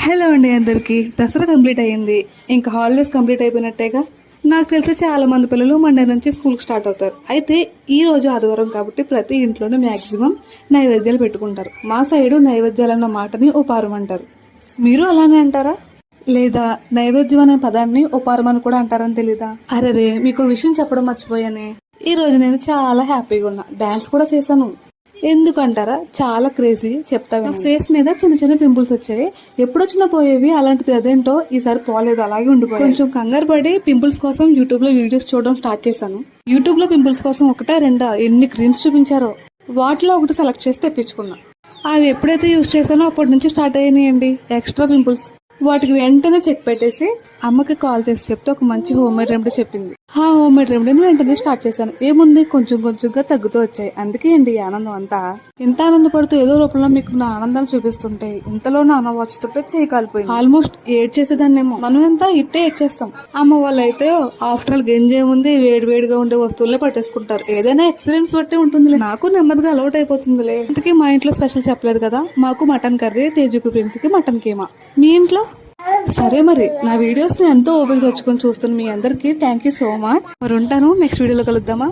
Hello అండి, అందరికీ Dasara complete అయ్యింది. ఇంకా హాలిడేస్ కంప్లీట్ అయిపోయినట్టేగా. నాకు తెలిసి చాలా మంది పిల్లలు మండే నుంచి స్కూల్కి స్టార్ట్ అవుతారు. అయితే ఈ రోజు ఆదివారం కాబట్టి ప్రతి ఇంట్లోనే మ్యాక్సిమం నైవేద్యాలు పెట్టుకుంటారు. మా సైడు నైవేద్యాలు అన్న మాటని ఉపారం అంటారు. మీరు అలానే అంటారా? లేదా నైవేద్యం అనే పదాన్ని ఉపారం అని కూడా అంటారని తెలీదా? అరే, మీకు విషయం చెప్పడం మర్చిపోయానే. ఈ రోజు నేను చాలా హ్యాపీగా ఉన్నా. డాన్స్ కూడా చేశాను. ఎందుకంటారా? చాలా క్రేజీ చెప్తా. ఫేస్ మీద చిన్న చిన్న పింపుల్స్ వచ్చాయి. ఎప్పుడొచ్చినా పోయేవి, అలాంటిది అదేంటో ఈసారి పోలేదు, అలాగే ఉండిపోయి. కొంచెం కంగారు పడి పింపుల్స్ కోసం యూట్యూబ్ లో వీడియోస్ చూడడం స్టార్ట్ చేశాను. యూట్యూబ్ లో పింపుల్స్ కోసం ఒకటా రెండా ఎన్ని క్రీమ్స్ చూపించారో వాటిలో ఒకటి సెలెక్ట్ చేసి తెప్పించుకున్నా. అవి ఎప్పుడైతే యూజ్ చేశానో అప్పటి నుంచి స్టార్ట్ అయ్యాయండి ఎక్స్ట్రా పింపుల్స్. వాటికి వెంటనే చెక్ పెట్టేసి అమ్మకి కాల్ చేసి చెప్తే ఒక మంచి హోమ్ మేడ్ రెమెడీ చెప్పింది. ఆ హోమ్ మేడ్ రెమెడీని వెంటనే స్టార్ట్ చేశాను. ఏముంది, కొంచెం కొంచెంగా తగ్గుతూ వచ్చాయి. అందుకే అండి ఈ ఆనందం అంతా. ఎంత ఆనందపడుతూ ఏదో రూపంలో మీకు నా ఆనందాన్ని చూపిస్తుంటే ఇంతలో నా అమ్మ వచ్చుతుంటే చేయి కాలిపోయింది. ఆల్మోస్ట్ ఏడ్ చేసేదాన్నేమో. మనం ఎంత ఇట్టే ఏడ్ చేస్తాం. అమ్మ వాళ్ళు అయితే ఆఫ్టర్ ఆల్ గంజే ఉంది, వేడివేడిగా ఉండే వస్తువులే పట్టేసుకుంటారు. ఏదైనా ఎక్స్పీరియన్స్ బట్టే ఉంటుంది. నాకు నెమ్మదిగా అలవాటు అయిపోతుందిలే. ఇంతకీ మా ఇంట్లో స్పెషల్ చెప్పలేదు కదా. మాకు మటన్ కర్రీ, తేజుకు ప్రిన్స్ కి మటన్ కీమా. మీ ఇంట్లో? సరే మరి, నా వీడియోస్ ని ఎంతో ఓపిక తెచ్చుకొని చూస్తున్న మీ అందరికి థ్యాంక్ యూ సో మచ్. మరి ఉంటాను, నెక్స్ట్ వీడియోలో కలుద్దామా.